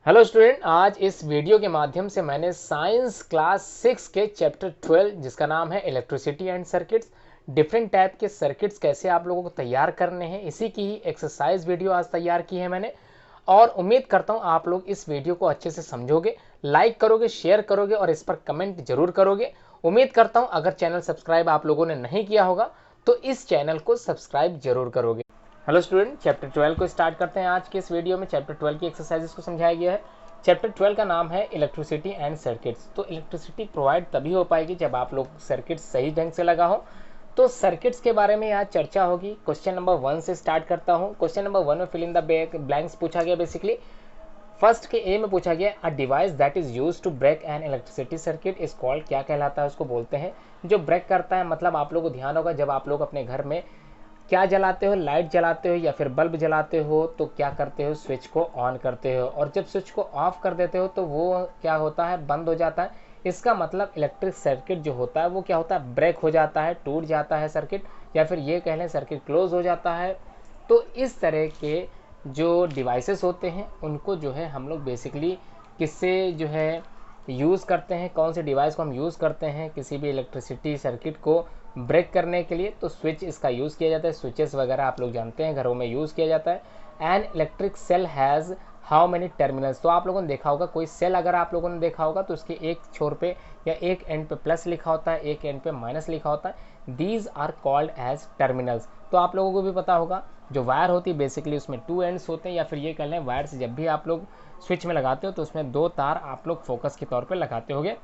Hello student, आज इस video के माध्यम से मैंने साइंस क्लास 6 के चैप्टर 12 जिसका नाम है electricity and circuits, different type के सर्किट्स कैसे आप लोगों को तैयार करने हैं, इसी की ही एक्सरसाइज वीडियो आज तैयार की है मैंने। और उम्मीद करता हूं आप लोग इस वीडियो को अच्छे से समझोगे, लाइक करोगे, शेयर करोगे और इस पर कमेंट जरूर करोगे। उम्मीद करता हूं अगर चैनल सब्सक्राइब आप लोगों ने नहीं किया होगा तो इस चैनल को सब्सक्राइब जरूर करोगे। हेलो स्टूडेंट, चैप्टर 12 को स्टार्ट करते हैं। आज के इस वीडियो में चैप्टर 12 की एक्सरसाइजेस को समझाया गया है। चैप्टर 12 का नाम है इलेक्ट्रिसिटी एंड सर्किट्स। तो इलेक्ट्रिसिटी प्रोवाइड तभी हो पाएगी जब आप लोग सर्किट सही ढंग से लगा हो। तो सर्किट्स के बारे में आज चर्चा होगी। क्वेश्चन नंबर 1 से स्टार्ट करता हूँ। क्वेश्चन नंबर 1 में फिल इन द ब्लैंक्स पूछा गया। बेसिकली फर्स्ट के ए में पूछा गया, a device that is use to break an electricity circuit is called, क्या कहलाता है उसको बोलते हैं। जो ब्रेक करता है मतलब आप लोगों को ध्यान होगा जब आप लोग अपने घर में क्या जलाते हो, लाइट जलाते हो या फिर बल्ब जलाते हो तो क्या करते हो, स्विच को ऑन करते हो, और जब स्विच को ऑफ कर देते हो तो वो क्या होता है, बंद हो जाता है। इसका मतलब इलेक्ट्रिक सर्किट जो होता है वो क्या होता है, ब्रेक हो जाता है, टूट जाता है सर्किट, या फिर ये कह लें सर्किट क्लोज हो जाता है। तो इस तरह के जो डिवाइसेस होते हैं उनको जो है हम लोग बेसिकली किससे जो है यूज़ करते हैं, कौन से डिवाइस को हम यूज़ करते हैं किसी भी इलेक्ट्रिसिटी सर्किट को ब्रेक करने के लिए, तो स्विच इसका यूज़ किया जाता है। स्विचेस वगैरह आप लोग जानते हैं घरों में यूज़ किया जाता है। An electric cell has how many terminals, तो आप लोगों ने देखा होगा कोई सेल अगर आप लोगों ने देखा होगा तो उसके एक छोर पे या एक एंड पे प्लस लिखा होता है, एक एंड पे माइनस लिखा होता है। These are called as terminals. तो आप लोगों को भी पता होगा जो वायर होती है बेसिकली उसमें 2 एंड्स होते हैं, या फिर ये कह लें वायर से जब भी आप लोग स्विच में लगाते हो तो उसमें 2 तार आप लोग फोकस के तौर पे लगाते होगे,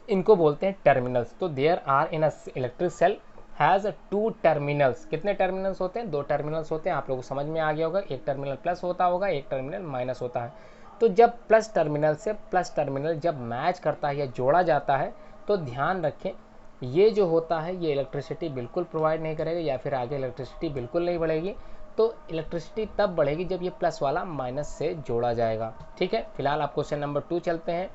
इनको बोलते हैं टर्मिनल्स। तो there are in a electric cell has 2 terminals. कितने टर्मिनल्स होते हैं, 2 टर्मिनल्स होते हैं। आप लोगों को समझ में आ गया होगा, एक टर्मिनल प्लस होता होगा, एक टर्मिनल माइनस होता है। तो जब प्लस टर्मिनल से प्लस टर्मिनल जब मैच करता है या जोड़ा जाता है तो ध्यान रखें ये जो होता है ये इलेक्ट्रिसिटी बिल्कुल प्रोवाइड नहीं करेगा, या फिर आगे इलेक्ट्रिसिटी बिल्कुल नहीं बढ़ेगी। तो इलेक्ट्रिसिटी तब बढ़ेगी जब ये प्लस वाला माइनस से जोड़ा जाएगा। ठीक है, फिलहाल आप क्वेश्चन नंबर 2 चलते हैं।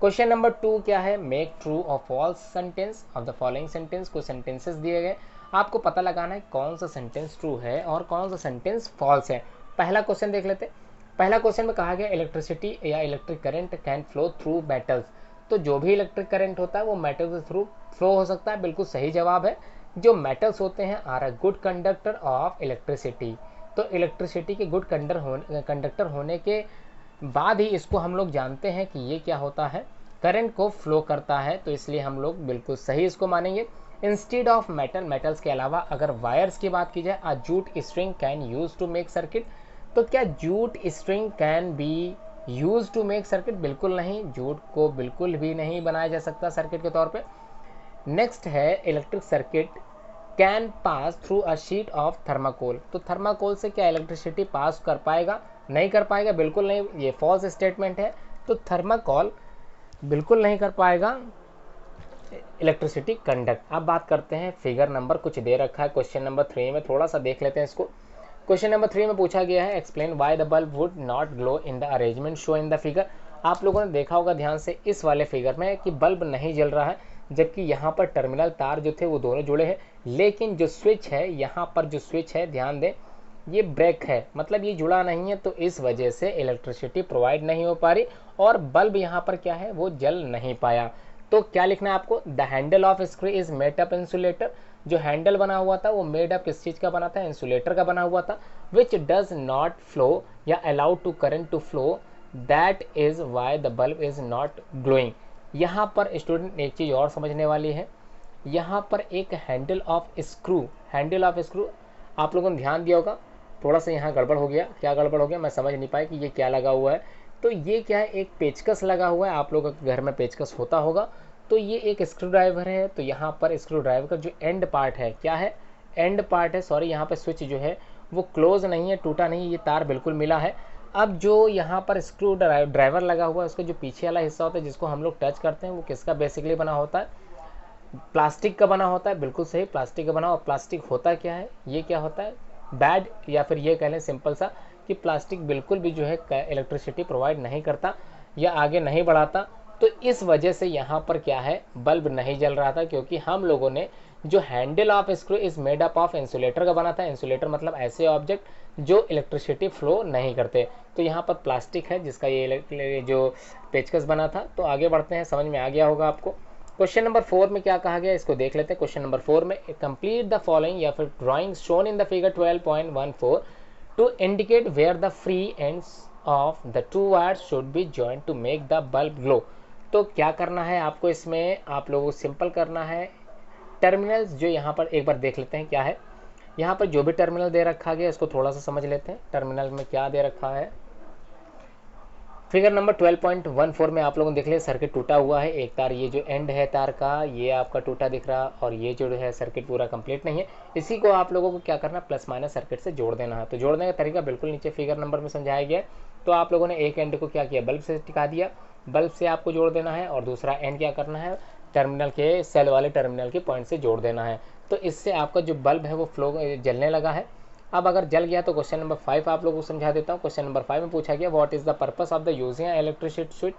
क्वेश्चन नंबर 2 क्या है, मेक ट्रू और false sentence of the following sentence. कुछ सेंटेंसेस दिए गए, आपको पता लगाना है कौन सा सेंटेंस ट्रू है और कौन सा सेंटेंस फॉल्स है। पहला क्वेश्चन देख लेते हैं। पहला क्वेश्चन में कहा गया इलेक्ट्रिसिटी या electric current can flow through metals. तो जो भी इलेक्ट्रिक करंट होता है वो मेटल के थ्रू फ्लो हो सकता है, बिल्कुल सही जवाब है। जो मेटल्स होते हैं are a good conductor of electricity. तो इलेक्ट्रिसिटी के गुड कंडक्टर होने के बाद ही इसको हम लोग जानते हैं कि ये क्या होता है, करंट को फ्लो करता है, तो इसलिए हम लोग बिल्कुल सही इसको मानेंगे। इंस्टेड ऑफ मेटल, मेटल्स के अलावा अगर वायर्स की बात की जाए, a jute string can use to make circuit. तो क्या jute string can be use to make circuit, बिल्कुल नहीं, जूट को बिल्कुल भी नहीं बनाया जा सकता सर्किट के तौर पे। नेक्स्ट है electric circuit can pass through a sheet of thermocol. तो थर्माकोल से क्या इलेक्ट्रिसिटी पास कर पाएगा, नहीं कर पाएगा, बिल्कुल नहीं, ये फॉल्स स्टेटमेंट है। तो थर्माकोल बिल्कुल नहीं कर पाएगा इलेक्ट्रिसिटी कंडक्ट। अब बात करते हैं फिगर नंबर कुछ दे रखा है क्वेश्चन नंबर 3 में, थोड़ा सा देख लेते हैं इसको। क्वेश्चन नंबर 3 में पूछा गया है explain why the bulb would not glow in the arrangement show in the figure. आप लोगों ने देखा होगा ध्यान से इस वाले फिगर में कि बल्ब नहीं जल रहा है, जबकि यहाँ पर टर्मिनल तार जो थे वो दोनों जुड़े हैं, लेकिन जो स्विच है यहाँ पर जो स्विच है ध्यान दें ये ब्रेक है, मतलब ये जुड़ा नहीं है, तो इस वजह से इलेक्ट्रिसिटी प्रोवाइड नहीं हो पा रही और बल्ब यहाँ पर क्या है वो जल नहीं पाया। तो क्या लिखना है आपको, the handle of screw is made up insulator. जो हैंडल बना हुआ था वो मेड अप किस चीज का बना था, इंसुलेटर का बना हुआ था। विच डज नॉट फ्लो या allow to current to flow, that is why the bulb is not glowing. यहाँ पर स्टूडेंट एक चीज और समझने वाली है, यहाँ पर एक handle of screw, handle of screw आप लोगों ने ध्यान दिया होगा, थोड़ा सा यहाँ गड़बड़ हो गया, क्या गड़बड़ हो गया मैं समझ नहीं पाया कि ये क्या लगा हुआ है। तो ये क्या है, एक पेचकस लगा हुआ है, आप लोगों के घर में पेचकस होता होगा। तो ये एक स्क्रू ड्राइवर है, तो यहाँ पर स्क्रू ड्राइवर का जो एंड पार्ट है क्या है, एंड पार्ट है, सॉरी यहाँ पर स्विच जो है वो क्लोज नहीं है, टूटा नहीं, ये तार बिल्कुल मिला है। अब जो यहाँ पर स्क्रू ड्राइवर लगा हुआ है उसका जो पीछे वाला हिस्सा होता है जिसको हम लोग टच करते हैं वो किसका बेसिकली बना होता है, प्लास्टिक का बना होता है, बिल्कुल सही, प्लास्टिक का बना। और प्लास्टिक होता क्या है, ये क्या होता है, बैड, या फिर ये कह लें सिंपल सा कि प्लास्टिक बिल्कुल भी जो है इलेक्ट्रिसिटी प्रोवाइड नहीं करता या आगे नहीं बढ़ाता। तो इस वजह से यहाँ पर क्या है, बल्ब नहीं जल रहा था, क्योंकि हम लोगों ने जो handle of screw is made up of insulator का बना था। इंसुलेटर मतलब ऐसे ऑब्जेक्ट जो इलेक्ट्रिसिटी फ्लो नहीं करते। तो यहाँ पर प्लास्टिक है जिसका ये जो पेचकस बना था। तो आगे बढ़ते हैं, समझ में आ गया होगा आपको। क्वेश्चन नंबर 4 में क्या कहा गया इसको देख लेते हैं। क्वेश्चन नंबर 4 में कंप्लीट द फॉलोइंग या फिर drawing shown in the figure 12.14 to indicate where the free ends of the two wires should be joint to make the bulb glow. तो क्या करना है आपको इसमें, आप लोगों को सिंपल करना है। टर्मिनल्स जो यहाँ पर एक बार देख लेते हैं क्या है। यहाँ पर जो भी टर्मिनल दे रखा गया इसको थोड़ा सा समझ लेते हैं। टर्मिनल में क्या दे रखा है, फिगर नंबर 12.14 में आप लोगों ने देख लिया सर्किट टूटा हुआ है। एक तार, ये जो एंड है तार का ये आपका टूटा दिख रहा, और ये जो है सर्किट पूरा कंप्लीट नहीं है। इसी को आप लोगों को क्या करना, प्लस माइनस सर्किट से जोड़ देना है। तो जोड़ने का तरीका बिल्कुल नीचे फिगर नंबर में समझाया गया है। तो आप लोगों ने एक एंड को क्या किया, बल्ब से टिका दिया, बल्ब से आपको जोड़ देना है, और दूसरा एंड क्या करना है, टर्मिनल के सेल वाले टर्मिनल के पॉइंट से जोड़ देना है। तो इससे आपका जो बल्ब है वो फ्लो जलने लगा है। अब अगर जल गया तो क्वेश्चन नंबर 5 आप लोगों को समझा देता हूँ। क्वेश्चन नंबर 5 में पूछा गया what is the purpose of the using electricity switch.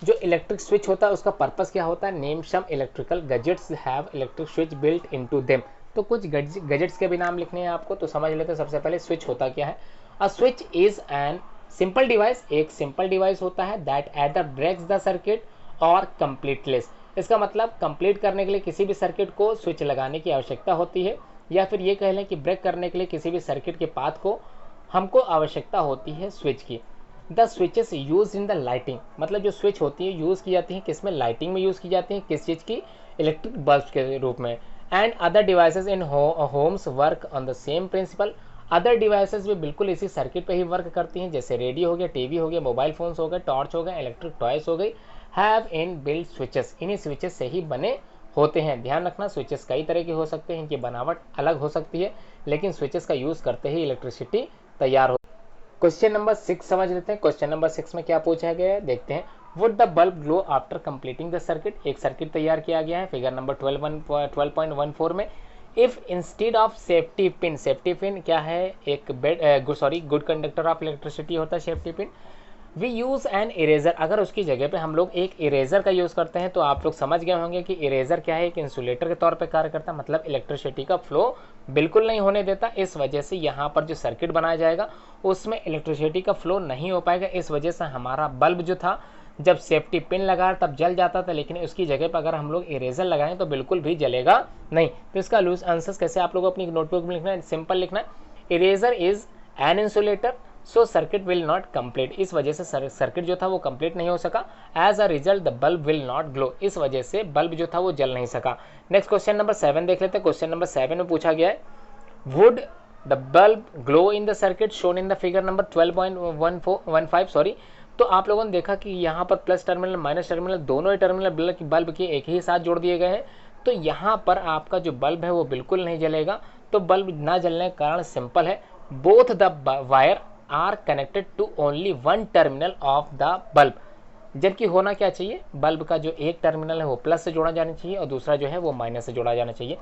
जो इलेक्ट्रिक स्विच होता है उसका पर्पस क्या होता है, name some electrical gadgets have electric switch built into them. तो कुछ गैजेट्स के भी नाम लिखने हैं आपको, तो समझ लेते हैं। सबसे पहले स्विच होता क्या है। A switch is an simple device, एक सिंपल डिवाइस होता है that either breaks the circuit और कंप्लीटलेस। इसका मतलब कंप्लीट करने के लिए किसी भी सर्किट को स्विच लगाने की आवश्यकता होती है, या फिर ये कह लें कि ब्रेक करने के लिए किसी भी सर्किट के पाथ को हमको आवश्यकता होती है स्विच की। The switches use in the lighting, मतलब जो स्विच होती है यूज़ की जाती है किस में, लाइटिंग में यूज़ की जाती है, किस चीज़ की, इलेक्ट्रिक बल्ब के रूप में। And other devices in homes work on the same principle. Other devices भी बिल्कुल इसी सर्किट पे ही वर्क करती हैं, जैसे रेडियो हो गया, टीवी हो गया, मोबाइल फोन्स हो गए, टॉर्च हो गए, इलेक्ट्रिक टॉयस हो गई, हैव इन बिल्ट स्विचेस, इन्हीं स्विचेस से ही बने होते हैं। ध्यान रखना स्विचेस कई तरह के हो सकते हैं, इनकी बनावट अलग हो सकती है, लेकिन स्विचेस का यूज़ करते ही इलेक्ट्रिसिटी तैयार हो। क्वेश्चन नंबर 6 समझ लेते हैं। क्वेश्चन नंबर 6 में क्या पूछा गया है देखते हैं। Would the bulb glow after completing the circuit. एक सर्किट तैयार किया गया है फिगर नंबर 12.14 में। If instead of safety pin, safety pin क्या है, एक गुड कंडक्टर ऑफ इलेक्ट्रिसिटी होता है safety pin. We use an eraser, अगर उसकी जगह पे हम लोग एक इरेजर का यूज़ करते हैं तो आप लोग समझ गए होंगे कि इरेजर क्या है, एक इंसुलेटर के तौर पे कार्य करता है, मतलब इलेक्ट्रिसिटी का फ्लो बिल्कुल नहीं होने देता। इस वजह से यहाँ पर जो सर्किट बनाया जाएगा उसमें इलेक्ट्रिसिटी का फ्लो नहीं हो पाएगा। इस वजह से हमारा बल्ब जो था जब सेफ्टी पिन लगा तब जल जाता था, लेकिन उसकी जगह पर अगर हम लोग इरेजर लगाएं तो बिल्कुल भी जलेगा नहीं। तो इसका लूज आंसर कैसे आप लोग अपनी नोटबुक में लिखना है, सिंपल लिखना है, eraser is an insulator so circuit will not complete. इस वजह से सर्किट जो था वो कंप्लीट नहीं हो सका। As a result the bulb will not glow, इस वजह से बल्ब जो था वो जल नहीं सका। नेक्स्ट क्वेश्चन नंबर 7 देख लेते हैं। क्वेश्चन नंबर 7 में पूछा गया है would the bulb glow in the circuit shown in the figure number 12.15 sorry. तो आप लोगों ने देखा कि यहाँ पर प्लस टर्मिनल माइनस टर्मिनल दोनों ही टर्मिनल बल्ब के एक ही साथ जोड़ दिए गए हैं। तो यहाँ पर आपका जो बल्ब है वो बिल्कुल नहीं जलेगा। तो बल्ब ना जलने का कारण सिंपल है, both the wire are connected to only one terminal of the bulb. जबकि होना क्या चाहिए, बल्ब का जो एक टर्मिनल है वो प्लस से जोड़ा जाना चाहिए और दूसरा जो है वो माइनस से जोड़ा जाना चाहिए।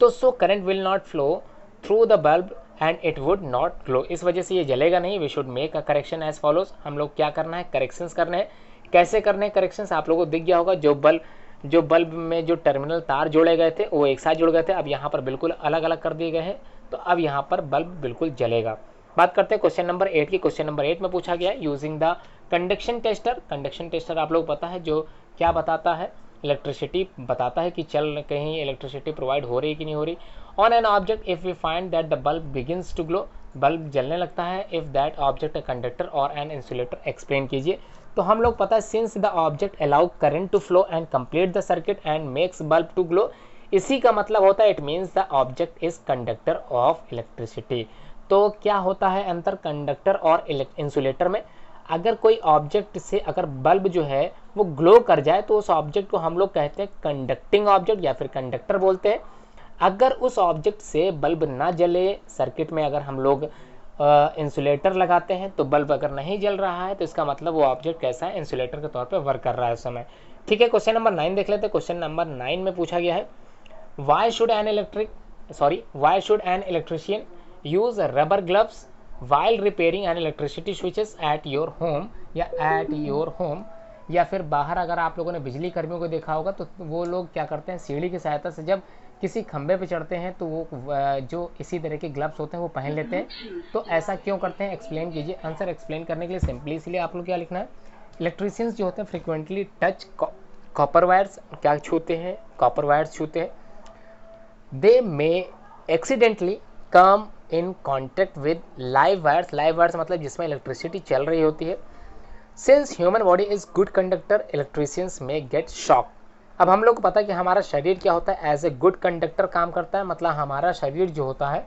तो so current will not flow through the bulb and it would not glow, इस वजह से ये जलेगा नहीं। We should make a correction as follows, हम लोग क्या करना है, करेक्शंस करने हैं। कैसे करने हैं करेक्शंस, आप लोगों को दिख गया होगा। जो बल्ब में जो टर्मिनल तार जोड़े गए थे वो एक साथ जुड़ गए थे, अब यहाँ पर बिल्कुल अलग अलग कर दिए गए हैं। तो अब यहाँ पर बल्ब बिल्कुल जलेगा। बात करते हैं क्वेश्चन नंबर 8 की। क्वेश्चन नंबर 8 में पूछा गया है using the conduction tester. Conduction tester आप लोग पता है जो क्या बताता है, इलेक्ट्रिसिटी बताता है कि चल कहीं इलेक्ट्रिसिटी प्रोवाइड हो रही कि नहीं हो रही। On an object if we find that the bulb begins to glow, bulb जलने लगता है। If that object a conductor और एन इंसुलेटर, एक्सप्लेन कीजिए। तो हम लोग पता है since the object allow current to flow and complete the circuit and makes bulb to glow, इसी का मतलब होता है it means the object is conductor of electricity. तो क्या होता है अंतर कंडक्टर और इंसुलेटर में, अगर कोई ऑब्जेक्ट से अगर बल्ब जो है वो ग्लो कर जाए तो उस ऑब्जेक्ट को हम लोग कहते हैं कंडक्टिंग ऑब्जेक्ट या फिर कंडक्टर बोलते हैं। अगर उस ऑब्जेक्ट से बल्ब ना जले, सर्किट में अगर हम लोग इंसुलेटर लगाते हैं तो बल्ब अगर नहीं जल रहा है तो इसका मतलब वो ऑब्जेक्ट कैसा है, इंसुलेटर के तौर पे वर्क कर रहा है उस समय। ठीक है, क्वेश्चन नंबर 9 देख लेते हैं। क्वेश्चन नंबर 9 में पूछा गया है why should an electrician use rubber gloves while repairing N electricity switches at your home, या एट योर होम, या फिर बाहर अगर आप लोगों ने बिजली कर्मियों को देखा होगा तो वो लोग क्या करते हैं, सीढ़ी की सहायता से जब किसी खंबे पे चढ़ते हैं तो वो जो इसी तरह के ग्लव्स होते हैं वो पहन लेते हैं। तो ऐसा क्यों करते हैं, एक्सप्लेन कीजिए। आंसर एक्सप्लेन करने के लिए सिंपली इसलिए आप लोग क्या लिखना है, इलेक्ट्रीशियंस जो होते हैं फ्रिक्वेंटली टच कॉपर वायर्स, क्या छूते हैं, कॉपर वायर्स छूते हैं। They may accidentally come in contact with live wires, live wires मतलब जिसमें इलेक्ट्रिसिटी चल रही होती है। Since human body is good conductor electricians may get shock. अब हम लोग को पता है कि हमारा शरीर क्या होता है, एज ए गुड कंडक्टर काम करता है, मतलब हमारा शरीर जो होता है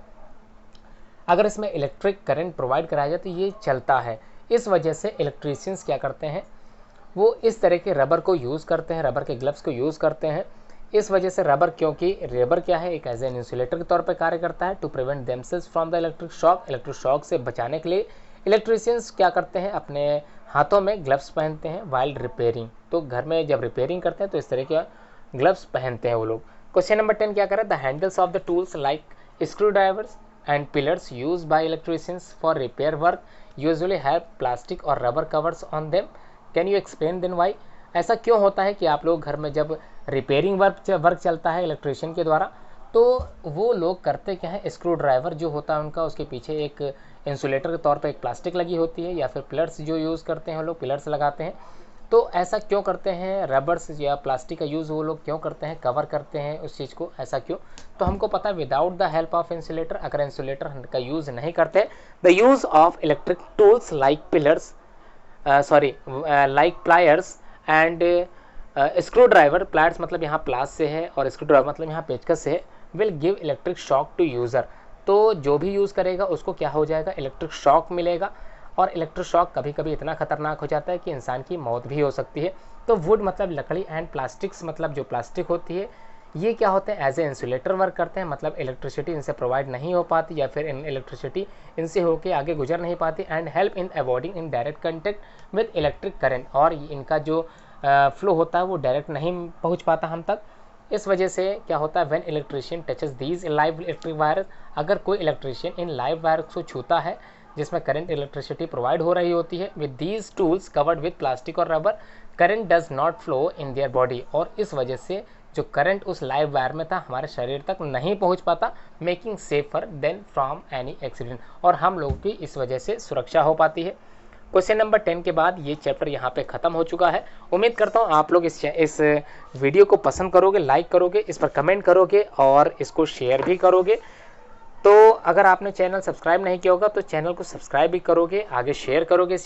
अगर इसमें इलेक्ट्रिक करंट प्रोवाइड कराया जाए तो ये चलता है। इस वजह से इलेक्ट्रिशियंस क्या करते हैं, वो इस तरह के रबर को यूज़ करते हैं, रबर के ग्लव्स को यूज़ करते हैं। इस वजह से रबर, क्योंकि रबर क्या है, एक एज एन इंसुलेटर के तौर पर कार्य करता है। To prevent themselves from the electric shock, electric shock से बचाने के लिए इलेक्ट्रिशियंस क्या करते हैं, अपने हाथों में ग्लव्स पहनते हैं वाइल रिपेयरिंग। तो घर में जब रिपेयरिंग करते हैं तो इस तरह के ग्लव्स पहनते हैं वो लोग। क्वेश्चन नंबर 10 क्या करें, the handles of the tools like screwdrivers and pliers used by electricians for repair work usually have plastic और rubber covers on them, can you explain then why. ऐसा क्यों होता है कि आप लोग घर में जब रिपेयरिंग वर्क चलता है इलेक्ट्रिशियन के द्वारा तो वो लोग करते क्या है, स्क्रू ड्राइवर जो होता है उनका, उसके पीछे एक इंसुलेटर के तौर पे एक प्लास्टिक लगी होती है, या फिर पिलर्स जो यूज़ करते हैं वो लोग पिलर्स लगाते हैं। तो ऐसा क्यों करते हैं, रबर्स या प्लास्टिक का यूज़ वो लोग क्यों करते हैं, कवर करते हैं उस चीज़ को, ऐसा क्यों। तो हमको पता है without the help of insulator, अगर इंसुलेटर का यूज़ नहीं करते, the use of electric tools like pillars like pliers and screw driver, pliers मतलब यहाँ प्लास से है और स्क्रू ड्राइवर मतलब यहाँ पेचकस से है, will give electric shock to user. तो जो भी यूज़ करेगा उसको क्या हो जाएगा, इलेक्ट्रिक शॉक मिलेगा। और इलेक्ट्रिक शॉक कभी कभी इतना खतरनाक हो जाता है कि इंसान की मौत भी हो सकती है। तो वुड मतलब लकड़ी एंड प्लास्टिक्स मतलब जो प्लास्टिक होती है ये क्या होते हैं, एज ए इंसुलेटर वर्क करते हैं, मतलब इलेक्ट्रिसिटी इनसे प्रोवाइड नहीं हो पाती या फिर इलेक्ट्रिसिटी इनसे होके आगे गुजर नहीं पाती। And help in avoiding in direct contact with electric current, और इनका जो फ्लो होता है वो डायरेक्ट नहीं पहुंच पाता हम तक। इस वजह से क्या होता है, when electrician touches these live electric wire, अगर कोई इलेक्ट्रिशियन इन लाइव वायर को छूता है जिसमें करंट इलेक्ट्रिसिटी प्रोवाइड हो रही होती है, with these tools covered with plastic और rubber, current does not flow in their body, और इस वजह से जो करंट उस लाइव वायर में था हमारे शरीर तक नहीं पहुंच पाता, making safer than from any accident, और हम लोगों की इस वजह से सुरक्षा हो पाती है। क्वेश्चन नंबर 10 के बाद ये चैप्टर यहाँ पे ख़त्म हो चुका है। उम्मीद करता हूँ आप लोग इस वीडियो को पसंद करोगे, लाइक करोगे, इस पर कमेंट करोगे और इसको शेयर भी करोगे। तो अगर आपने चैनल सब्सक्राइब नहीं किया होगा तो चैनल को सब्सक्राइब भी करोगे, आगे शेयर करोगे।